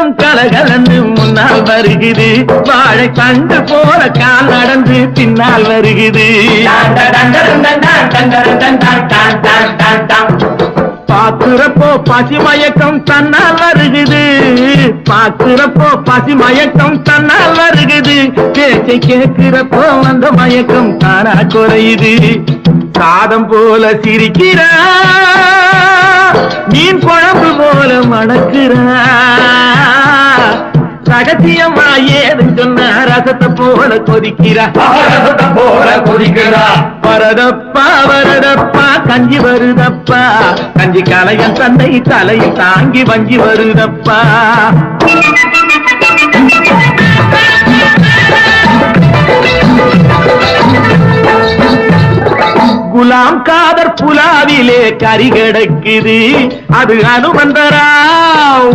மயக்கம் கலகலன்னு முன்னால் வருகுது வாழை கண்டு போல கால் நடந்து பின்னால் வருகுது பாக்குறப்போ பசி மயக்கம் தன்னால் வருகுது பாக்குறப்போ பசி மயக்கம் தன்னால் வருகுது பேச்சை கேட்கிறப்போ அந்த மயக்கம் தானா குறையுது சாதம் போல சிரிக்கிறா மீன் குழம்பு போல மணக்கிறா ரகசியமா ஏது சொன்ன ரசத்தை போல கொதிக்கிறா வரதப்பா வரதப்பா கஞ்சி வருதப்பா கஞ்சி கலையன் தன்னை தலையில் தாங்கி வஞ்சி வருதப்பா குலாம் காதர் புலாவிலே கறி கிடக்குது அது அனுமந்தராவ்